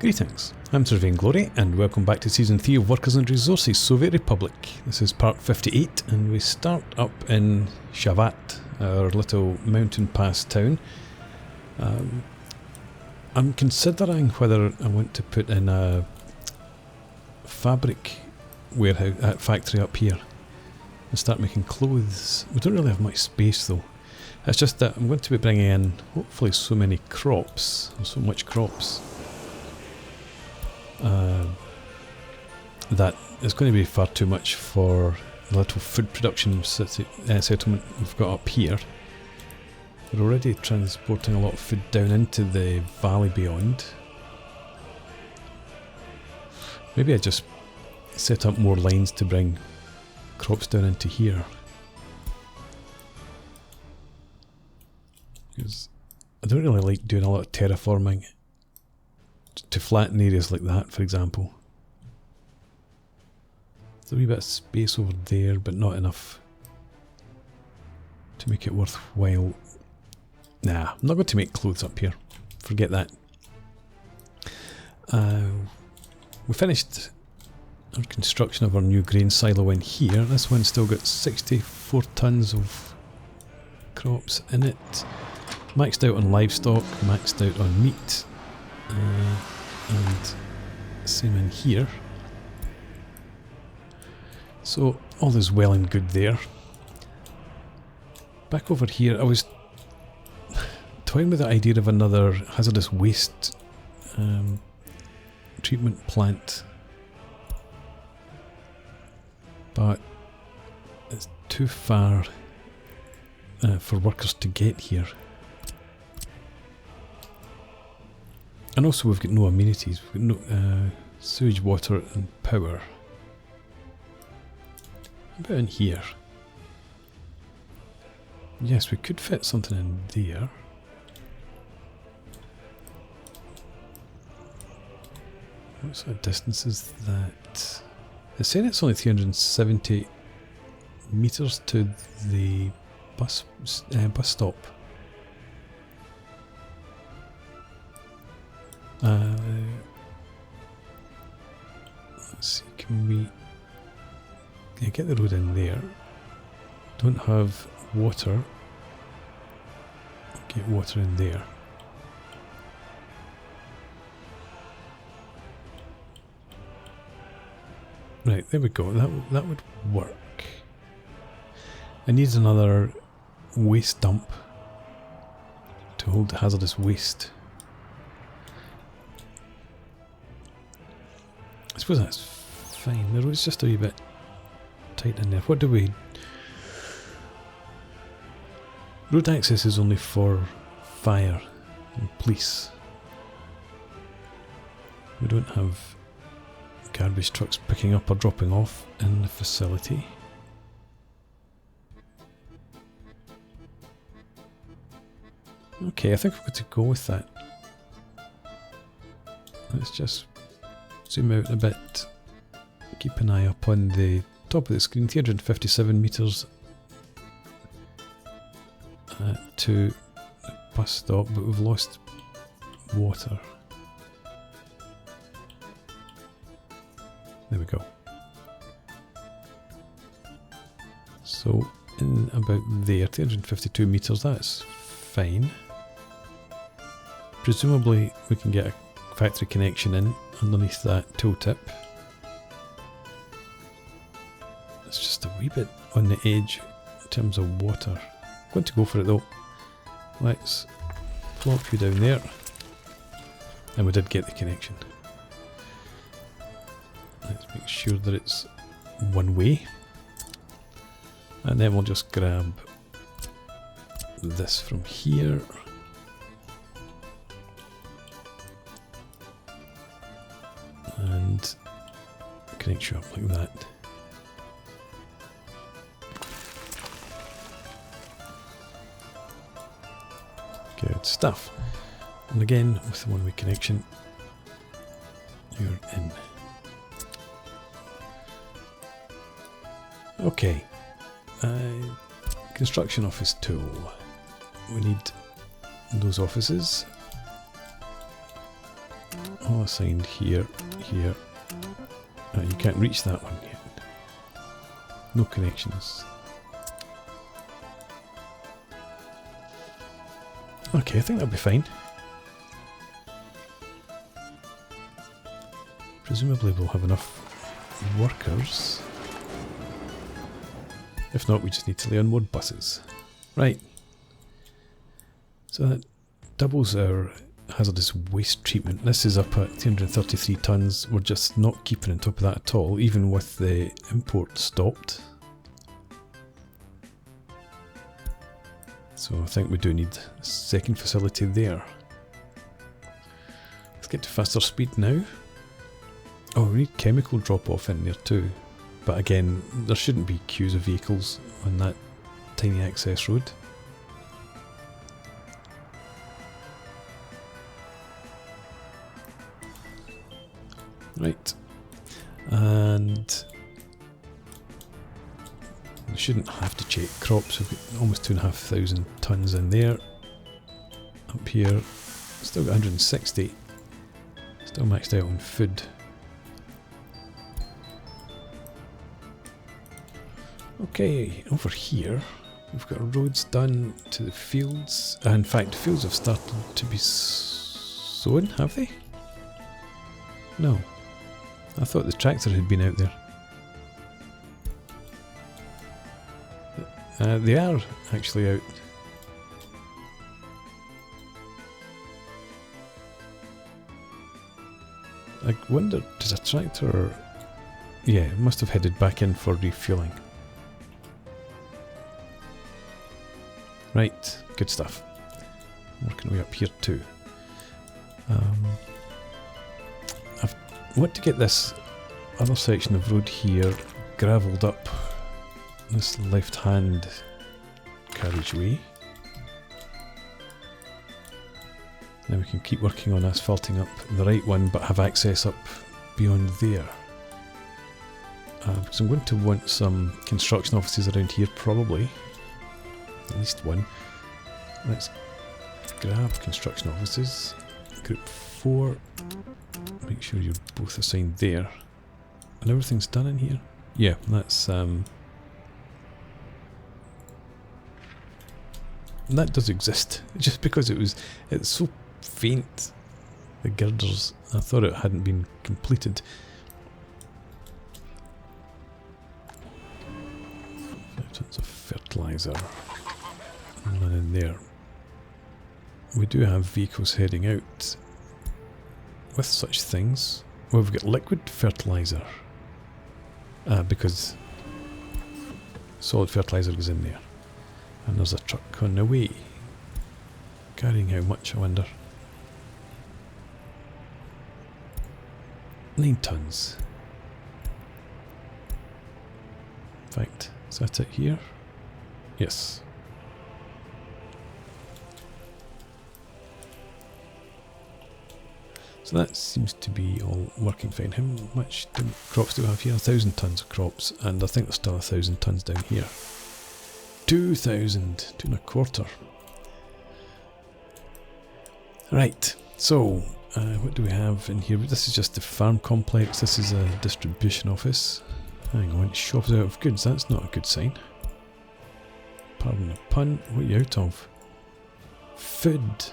Greetings, I'm Sir Vainglory and welcome back to Season 3 of Workers and Resources Soviet Republic. This is part 58 and we start up in Shavat, our little mountain pass town. I'm considering whether I want to put in a fabric warehouse factory up here and start making clothes. We don't really have much space though. It's just that I'm going to be bringing in hopefully so many crops, or so much crops, that it's going to be far too much for the little food production settlement we've got up here. We're already transporting a lot of food down into the valley beyond. Maybe I just set up more lines to bring crops down into here. Because I don't really like doing a lot of terraforming to flatten areas like that, for example. There's a wee bit of space over there, but not enough to make it worthwhile. Nah, I'm not going to make clothes up here. Forget that. We finished our construction of our new grain silo in here. This one's still got 64 tons of crops in it. Maxed out on livestock, maxed out on meat. And same in here. So all is well and good there. Back over here, I was toying with the idea of another hazardous waste treatment plant, but it's too far for workers to get here. And also we've got no amenities, we've got no sewage, water and power. How about in here? Yes, we could fit something in there. What sort of distance is that? It's saying it's only 370 meters to the bus stop. Let's see, can we get the road in there? Don't have water. Get water in there. Right, there we go. That would work. I need another waste dump to hold the hazardous waste. I suppose that's fine. The road's just a wee bit tight in there. What do we... Road access is only for fire and police. We don't have garbage trucks picking up or dropping off in the facility. Okay, I think we're going to go with that. Let's just zoom out a bit. Keep an eye up on the top of the screen. 357 meters to the bus stop, but we've lost water. There we go. So in about there, 352 meters, that's fine. Presumably we can get a factory connection in underneath that tooltip. It's just a wee bit on the edge in terms of water. I'm going to go for it though. Let's plop you down there. And we did get the connection. Let's make sure that it's one way. And then we'll just grab this from here. And connect you up like that. Good stuff. And again, with the one-way connection, you're in. Okay. Construction office tool. We need those offices. All assigned here, here. You can't reach that one yet. No connections. Okay, I think that'll be fine. Presumably we'll have enough workers. If not, we just need to lay on more buses. Right. So that doubles our hazardous waste treatment. This is up at 333 tonnes. We're just not keeping on top of that at all, even with the import stopped. So I think we do need a second facility there. Let's get to faster speed now. Oh, we need chemical drop-off in there too. But again, there shouldn't be queues of vehicles on that tiny access road. Right. And we shouldn't have to check crops. We've got almost 2,500 tonnes in there. Up here, still got 160. Still maxed out on food. Okay, over here we've got roads done to the fields. In fact, fields have started to be sown, have they? No. I thought the tractor had been out there. They are actually out. I wonder, does a tractor... Yeah, it must have headed back in for refueling. Right, good stuff. Working way up here too. I want to get this other section of road here gravelled up. This left-hand carriageway. Now we can keep working on asphalting up the right one, but have access up beyond there. Because I'm going to want some construction offices around here, probably. At least one. Let's grab construction offices. Group 4. Make sure you're both assigned there. And everything's done in here? Yeah, that's... that does exist. Just because it's so faint. The girders. I thought it hadn't been completed. 5 tons of fertilizer. None in there. We do have vehicles heading out with such things. Well, we've got liquid fertilizer. Because solid fertilizer goes in there. And there's a truck on the way. Carrying how much, I wonder? 9 tons. In fact, is that it here? Yes. So that seems to be all working fine. How much crops do we have here? 1,000 tons of crops, and I think there's still 1,000 tons down here. 2,000, 2.25. Right, so what do we have in here? This is just the farm complex. This is a distribution office. Hang on, shops out of goods. That's not a good sign. Pardon the pun. What are you out of? Food.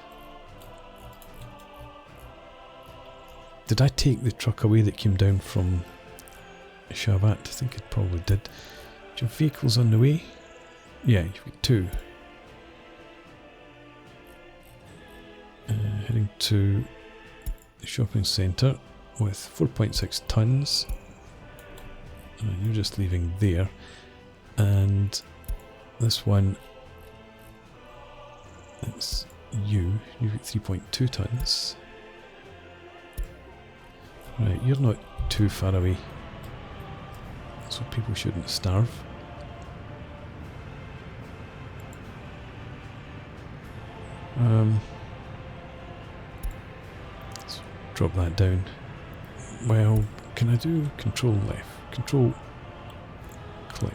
Did I take the truck away that came down from Shavat? I think it probably did. Do you have vehicles on the way? Yeah, you've got 2. Heading to the shopping centre with 4.6 tons. You're just leaving there. And this one, that's you. You've got 3.2 tons. Right, you're not too far away, so people shouldn't starve. Let's drop that down. Well, can I do control left? Control click.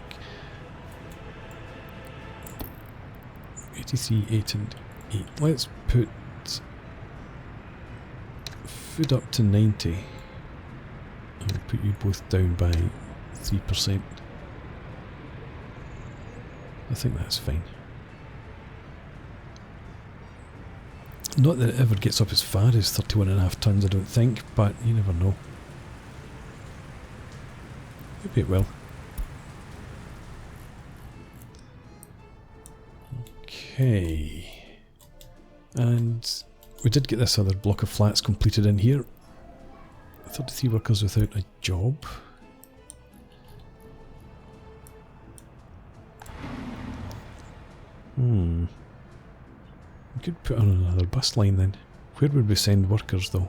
83, 8 and 8. Let's put food up to 90. I'll put you both down by 3%. I think that's fine. Not that it ever gets up as far as 31.5 tons, I don't think, but you never know. Maybe it will. Okay. And we did get this other block of flats completed in here. 33 workers without a job. We could put on another bus line then. Where would we send workers though?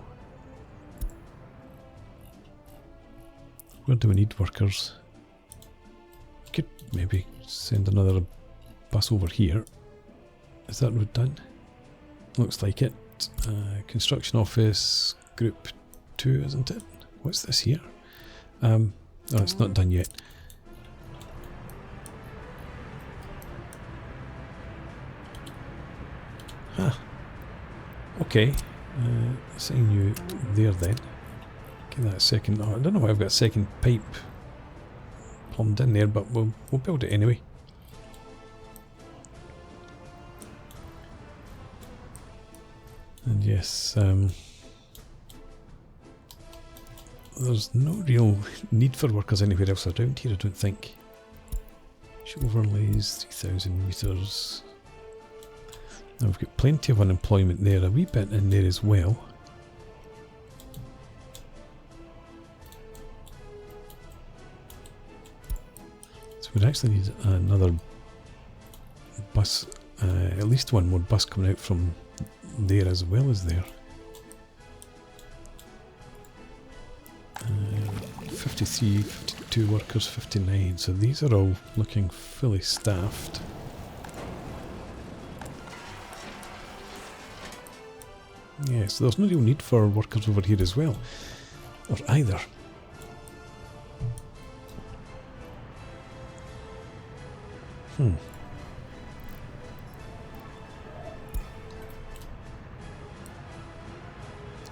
Where do we need workers? Could maybe send another bus over here. Is that road done? Looks like it. Construction office group 2, isn't it? What's this here? Oh, it's not done yet. Ah. Okay. Assign you there then. Give that a second. Oh, I don't know why I've got a second pipe plumbed in there, but we'll build it anyway. And yes, there's no real need for workers anywhere else around here, I don't think. Show overlays, 3,000 metres. Now we've got plenty of unemployment there, a wee bit in there as well. So we'd actually need another bus, at least one more bus coming out from there as well as there. 53, 52 workers, 59, so these are all looking fully staffed. Yeah, so there's no real need for workers over here as well, or either.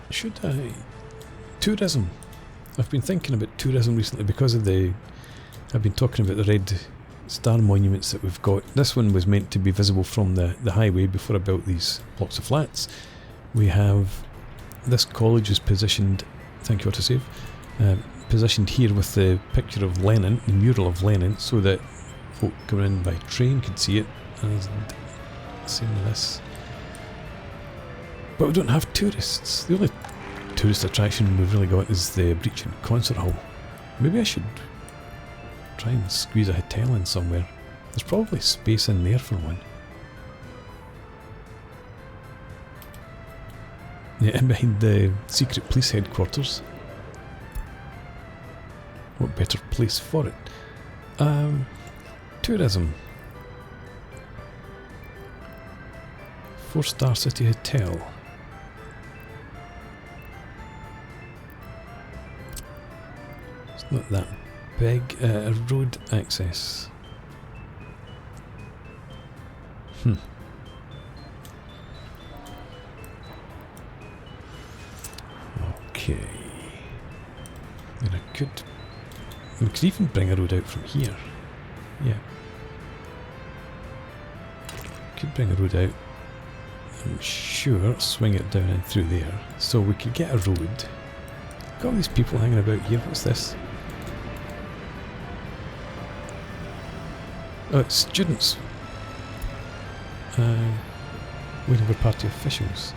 Should I? Tourism. I've been thinking about tourism recently because of I've been talking about the red star monuments that we've got. This one was meant to be visible from the highway before I built these blocks of flats. We have, this college is positioned, thank you autosave, positioned here with the picture of Lenin, the mural of Lenin, so that folk coming in by train could see it. And same with this. But we don't have tourists. The only tourist attraction we've really got is the Breach and Concert Hall. Maybe I should try and squeeze a hotel in somewhere. There's probably space in there for one. Yeah, in behind the secret police headquarters. What better place for it? Tourism. 4-star city hotel. It's not that big. Road access. Okay. Then we could even bring a road out from here. Yeah. Could bring a road out. I'm sure swing it down and through there. So we could get a road. Got all these people hanging about here. What's this? Oh, it's students. Waiting for party officials.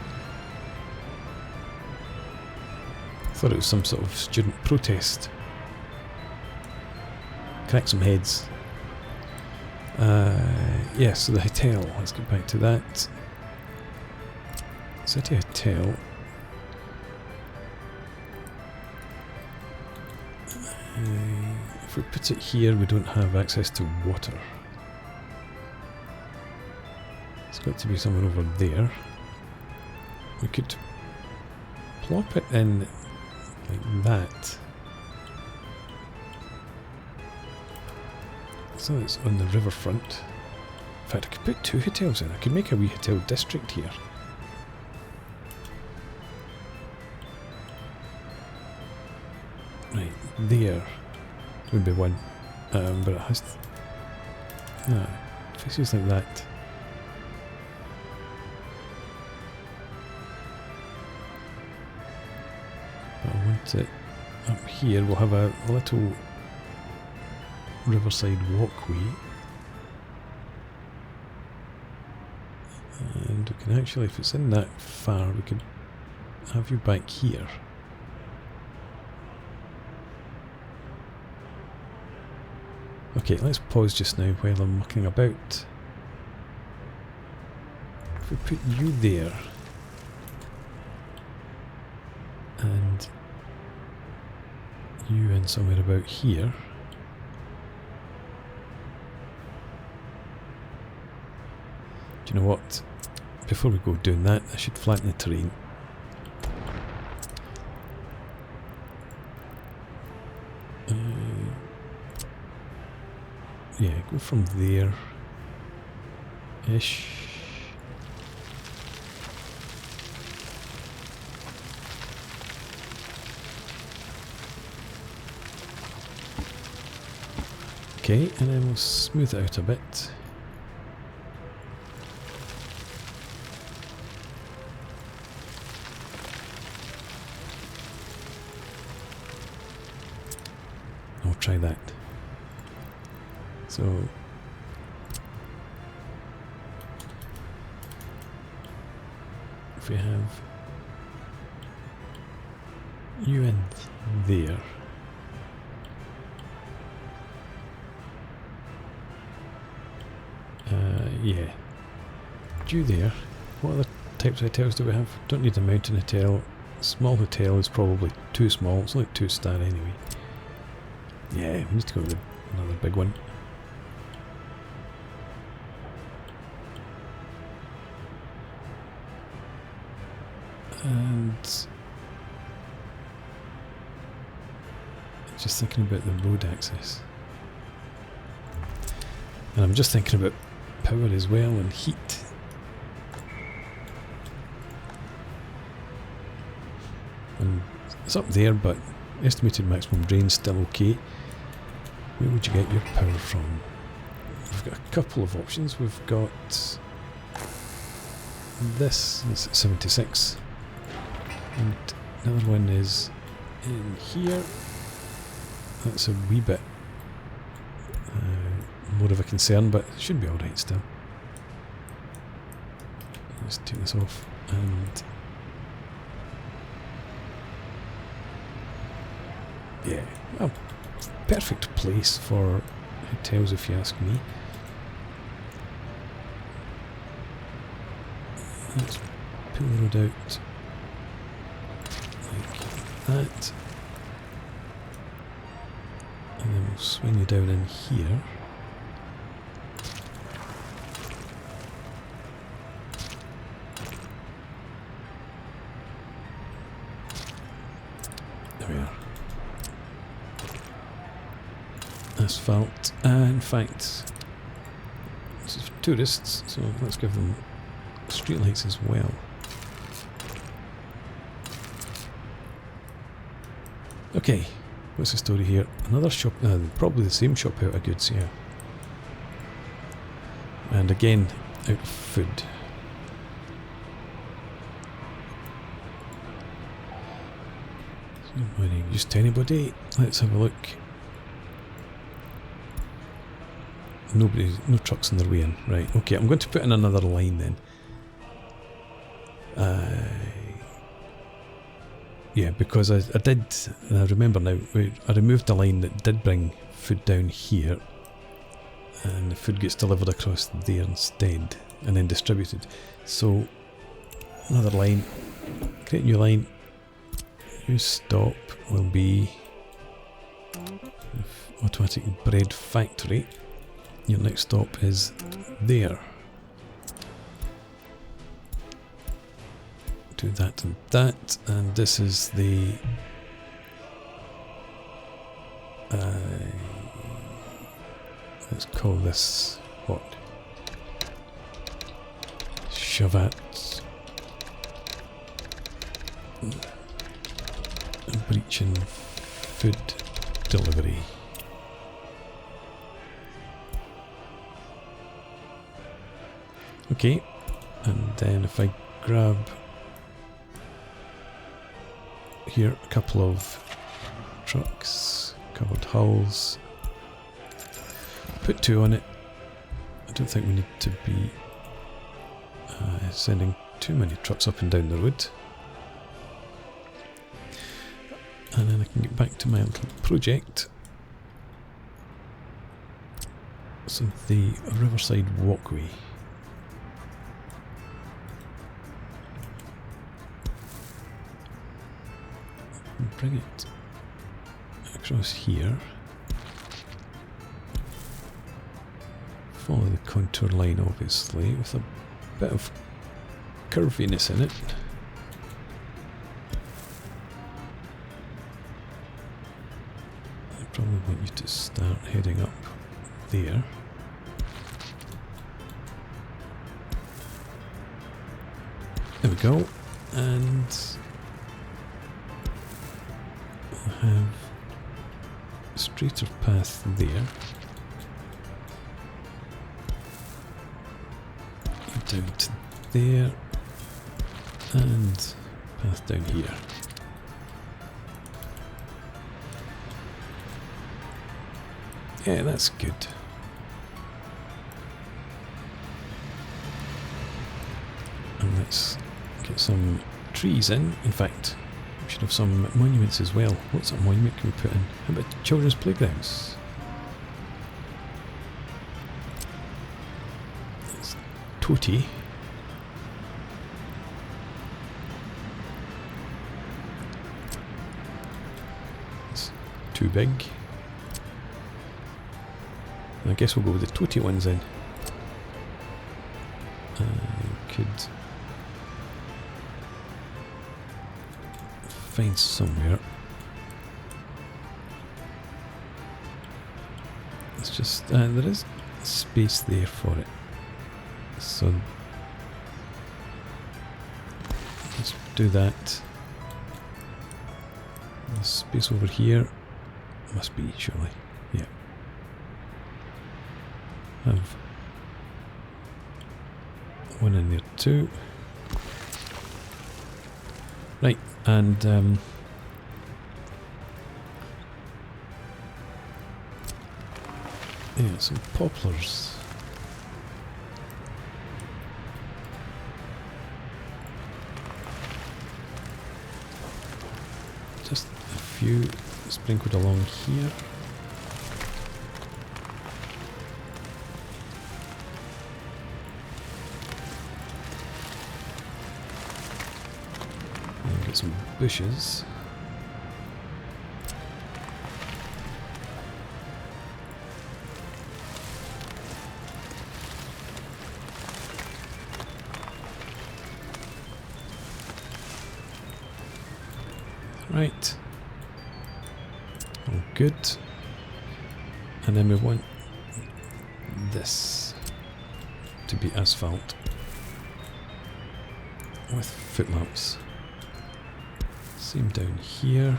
Thought it was some sort of student protest. Crack some heads. Yeah, so the hotel. Let's get back to that. City hotel. If we put it here, we don't have access to water. It's got to be somewhere over there. We could plop it in like that. So it's on the riverfront. In fact, I could put 2 hotels in. I could make a wee hotel district here. Right, there would be one, but it has faces like that. But I want it up here. We'll have a little riverside walkway, and we can actually, if it's in that far, we could have you back here. Okay, let's pause just now while I'm mucking about. If we put you there, and you in somewhere about here, do you know what? Before we go doing that, I should flatten the terrain. Yeah, go from there-ish. Okay, and then we'll smooth it out a bit. I'll try that. So if we have you in there, yeah, you there. What other types of hotels do we have? Don't need a mountain hotel. Small hotel is probably too small. It's like 2-star anyway. Yeah, we need to go with another big one. And just thinking about the road access. And I'm just thinking about power as well and heat. And it's up there, but estimated maximum drain still okay. Where would you get your power from? We've got a couple of options. We've got this, it's at 76. And another one is in here. That's a wee bit more of a concern, but it should be alright still. Let's take this off, and yeah, well, perfect place for hotels if you ask me. Let's pull the road out like that, and then we'll swing you down in here. There we are. Asphalt, in fact, this is for tourists, so let's give them streetlights as well. Okay, what's the story here? Another shop, probably the same shop out of goods, yeah. And again, out of food. Nobody used to anybody. Let's have a look. No trucks on their way in. Right, okay, I'm going to put in another line then. Yeah, because I did, and I remember now, I removed the line that did bring food down here, and the food gets delivered across there instead, and then distributed. So, another line, create a new line, your stop will be automatic bread factory. Your next stop is there. Do that and that, and this is the let's call this what? Shavat. Breaching food delivery. Okay, and then if I grab here a couple of trucks, covered hulls, put 2 on it. I don't think we need to be sending too many trucks up and down the road. And then I can get back to my little project. So the riverside walkway. Bring it across here. Follow the contour line, obviously, with a bit of curviness in it. I probably want you to start heading up there. There we go, and I have a straighter path there. Down to there, and path down here. Yeah, that's good. And let's get some trees in. In fact, we should have some monuments as well. What sort of monument can we put in? How about children's playgrounds? Tootie. It's too big. I guess we'll go with the Tootie ones then. Could find somewhere. It's just there is space there for it. So let's do that. There's space over here. Must be, surely. Yeah. Have one in there too. Right, and yeah, some poplars. Just a few sprinkled along here. And get some bushes. Right, all good, and then we want this to be asphalt with foot lamps. Same down here,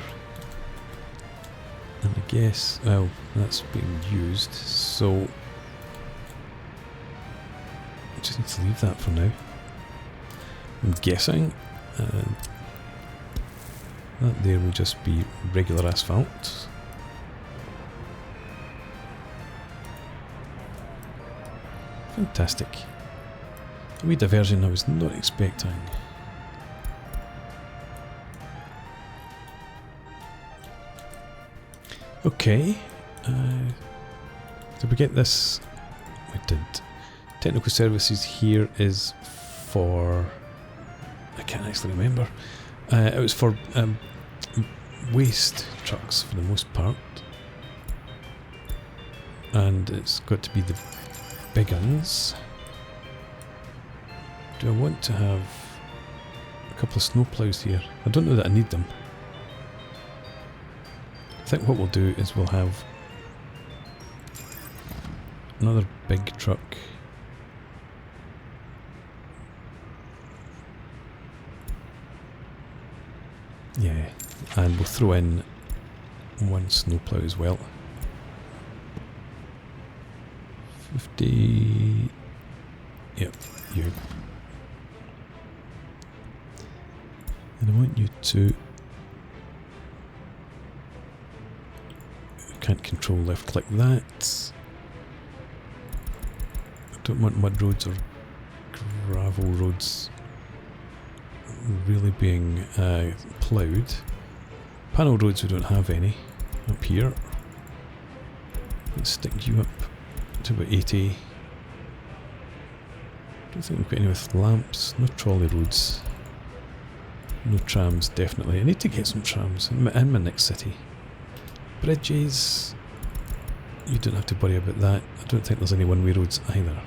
and I guess, well, that's being used, so I just need to leave that for now. I'm guessing that there will just be regular asphalt. Fantastic. A wee diversion I was not expecting. Okay. Did we get this? We did. Technical services here is for... I can't actually remember. It was for waste trucks for the most part, and it's got to be the big uns. Do I want to have a couple of snowplows here? I don't know that I need them. I think what we'll do is we'll have another big truck. Yeah, and we'll throw in one snowplow as well. 50. Yep, you. And I want you to. Can't control left click that. I don't want mud roads or gravel roads really being ploughed. Panel roads we don't have any up here. Let's stick you up to about 80. Don't think we've got any with lamps. No trolley roads. No trams, definitely. I need to get some trams in my next city. Bridges. You don't have to worry about that. I don't think there's any one-way roads either.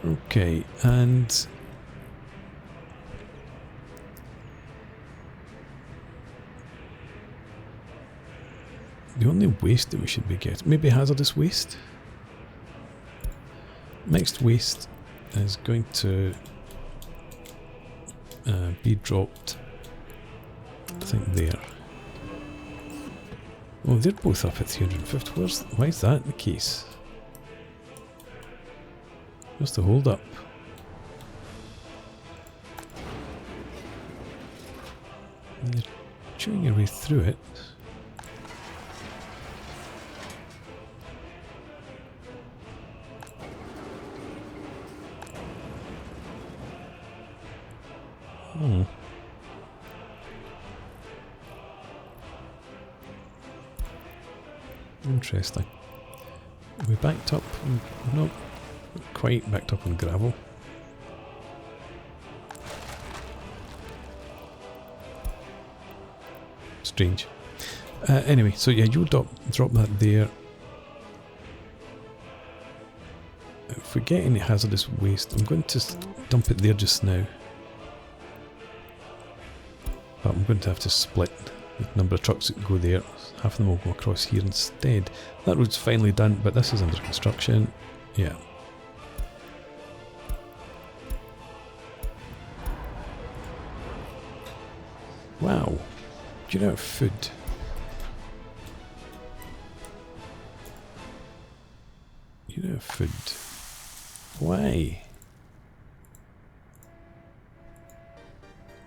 Okay, and the only waste that we should be getting, maybe hazardous waste. Mixed waste is going to be dropped, I think, there. Oh, they're both up at 350. Why is that the case? What's the hold up? And you're chewing your way through it. Hmm. Interesting. We backed up. Nope. Not quite backed up on gravel. Strange. Anyway, so yeah, you drop that there. If we get any hazardous waste, I'm going to dump it there just now. But I'm going to have to split the number of trucks that go there. Half of them will go across here instead. That road's finally done, but this is under construction. Yeah. Wow. Do you know food? You know food. Why?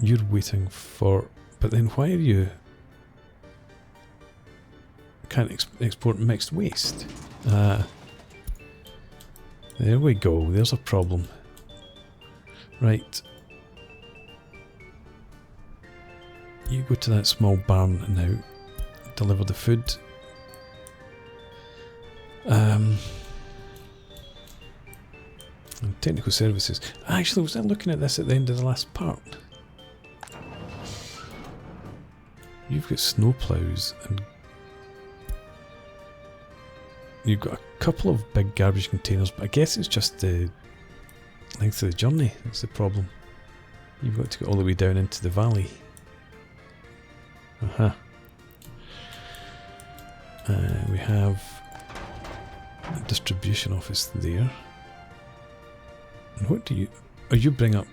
You're waiting for... But then why are you... Can't export mixed waste? There we go. There's a problem. Right. You go to that small barn now. Deliver the food. And technical services. Actually, was I looking at this at the end of the last part? You've got snowplows and you've got a couple of big garbage containers, but I guess it's just the length of the journey that's the problem. You've got to go all the way down into the valley. We have a distribution office there. And what do you... Oh, you bring up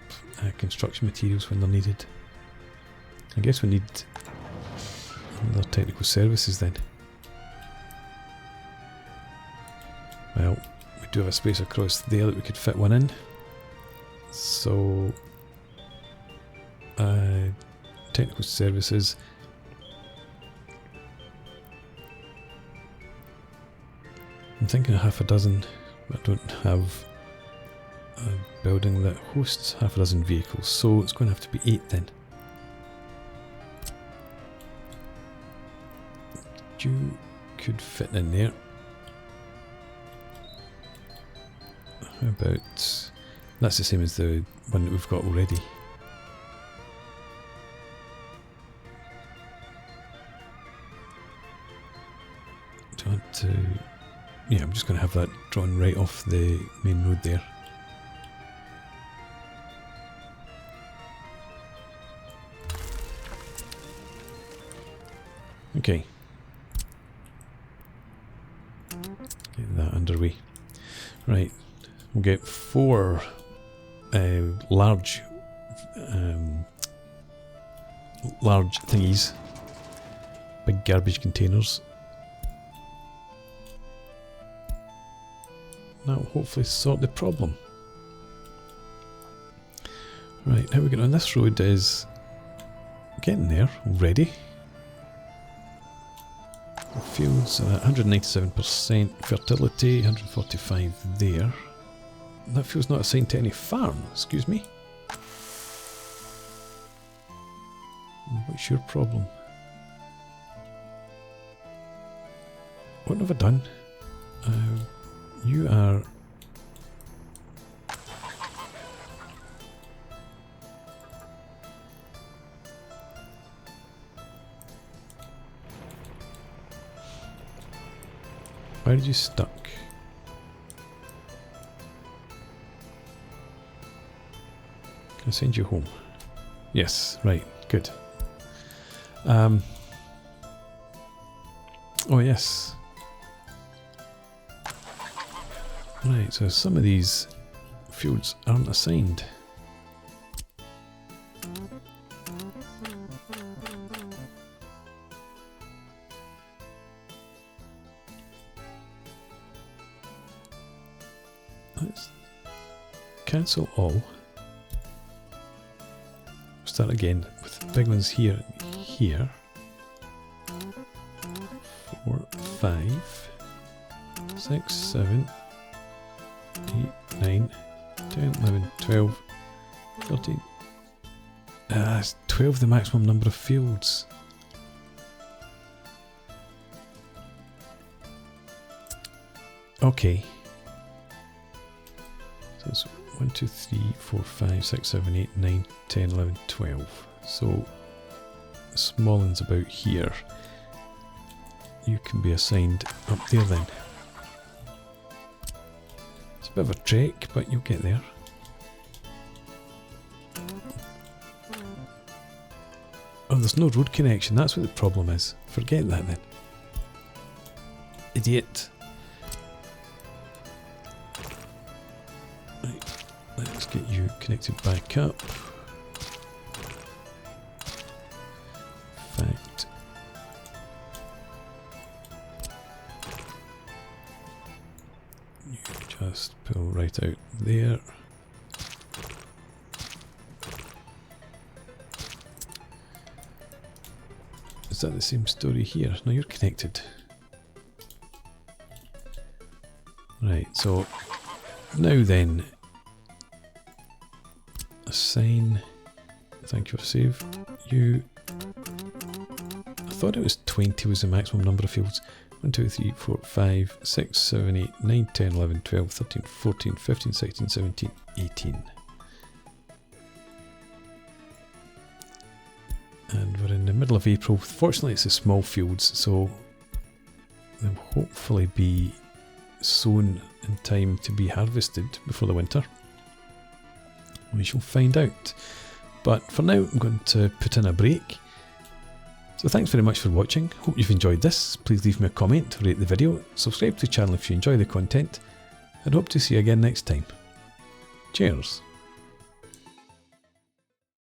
construction materials when they're needed. I guess we need another technical services then. Well, we do have a space across there that we could fit one in. So, technical services. I'm thinking of half a dozen, but I don't have a building that hosts half a dozen vehicles, so it's going to have to be 8 then. You could fit in there. How about... That's the same as the one that we've got already. Do you want to... Yeah, I'm just going to have that drawn right off the main road there. Okay. Get that underway. Right. We'll get 4 large large thingies, big garbage containers. That will hopefully sort the problem. Right, how we get on this road is getting there already. The fields at 197% fertility, 145 there. That field's not assigned to any farm, excuse me. What's your problem? What have I done? You are... Why did you stuck? Can I send you home? Yes, right, good. Oh yes. Right, so some of these fields aren't assigned. Let's cancel all. Start again with the big ones here and here. 4, 5, 6, 7, 8, 9, 10, 11, 12, 13. It's 12 the maximum number of fields. Okay. So it's 1, 2, 3, 4, 5, 6, 7, 8, 9, 10, 11, 12. So the small one's about here. You can be assigned up there then. It's a bit of a trek, but you'll get there. Oh, there's no road connection. That's what the problem is. Forget that then. Idiot. Right, let's get you connected back up. In fact, you just pull right out there. Is that the same story here? No, you're connected. Right, so now then, assign, thank you for save, you, I thought it was 20 was the maximum number of fields. 1, 2, 3, 4, 5, 6, 7, 8, 9, 10, 11, 12, 13, 14, 15, 16, 17, 18. And we're in the middle of April. Fortunately it's the small fields, so they'll hopefully be sown in time to be harvested before the winter. We shall find out. But for now I'm going to put in a break. So thanks very much for watching. Hope you've enjoyed this. Please leave me a comment, rate the video, subscribe to the channel if you enjoy the content, and hope to see you again next time. Cheers!